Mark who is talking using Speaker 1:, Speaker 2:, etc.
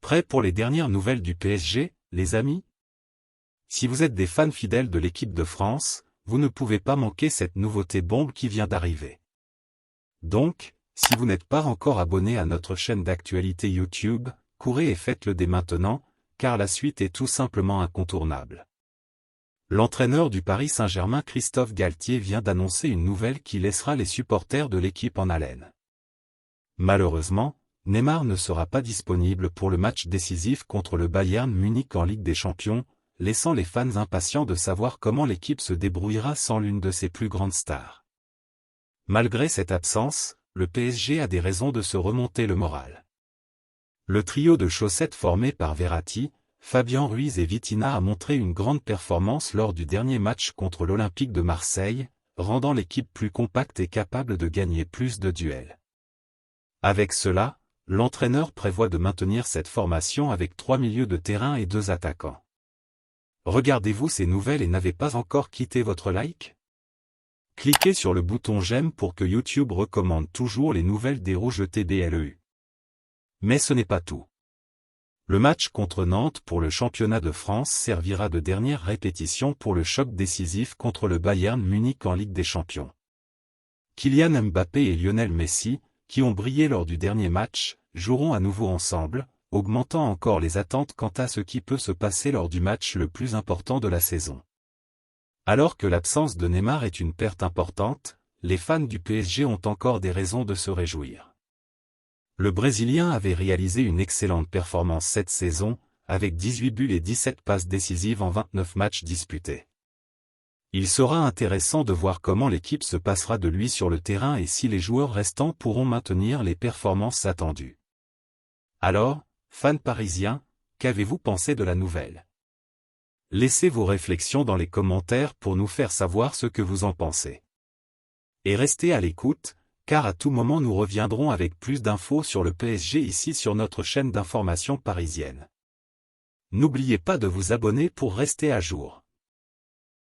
Speaker 1: Prêts pour les dernières nouvelles du PSG, les amis? Si vous êtes des fans fidèles de l'équipe de France, vous ne pouvez pas manquer cette nouveauté bombe qui vient d'arriver. Donc, si vous n'êtes pas encore abonné à notre chaîne d'actualité YouTube, courez et faites-le dès maintenant, car la suite est tout simplement incontournable. L'entraîneur du Paris Saint-Germain Christophe Galtier vient d'annoncer une nouvelle qui laissera les supporters de l'équipe en haleine. Malheureusement, Neymar ne sera pas disponible pour le match décisif contre le Bayern Munich en Ligue des Champions, laissant les fans impatients de savoir comment l'équipe se débrouillera sans l'une de ses plus grandes stars. Malgré cette absence, le PSG a des raisons de se remonter le moral. Le trio de chaussettes formé par Verratti, Fabien Ruiz et Vitinha a montré une grande performance lors du dernier match contre l'Olympique de Marseille, rendant l'équipe plus compacte et capable de gagner plus de duels. Avec cela, l'entraîneur prévoit de maintenir cette formation avec 3 milieux de terrain et 2 attaquants. Regardez-vous ces nouvelles et n'avez pas encore quitté votre like? Cliquez sur le bouton j'aime pour que YouTube recommande toujours les nouvelles des Rouges TBLEU. Mais ce n'est pas tout. Le match contre Nantes pour le championnat de France servira de dernière répétition pour le choc décisif contre le Bayern Munich en Ligue des Champions. Kylian Mbappé et Lionel Messi, qui ont brillé lors du dernier match, joueront à nouveau ensemble, augmentant encore les attentes quant à ce qui peut se passer lors du match le plus important de la saison. Alors que l'absence de Neymar est une perte importante, les fans du PSG ont encore des raisons de se réjouir. Le Brésilien avait réalisé une excellente performance cette saison, avec 18 buts et 17 passes décisives en 29 matchs disputés. Il sera intéressant de voir comment l'équipe se passera de lui sur le terrain et si les joueurs restants pourront maintenir les performances attendues. Alors, fans parisiens, qu'avez-vous pensé de la nouvelle? Laissez vos réflexions dans les commentaires pour nous faire savoir ce que vous en pensez. Et restez à l'écoute, car à tout moment nous reviendrons avec plus d'infos sur le PSG ici sur notre chaîne d'information parisienne. N'oubliez pas de vous abonner pour rester à jour.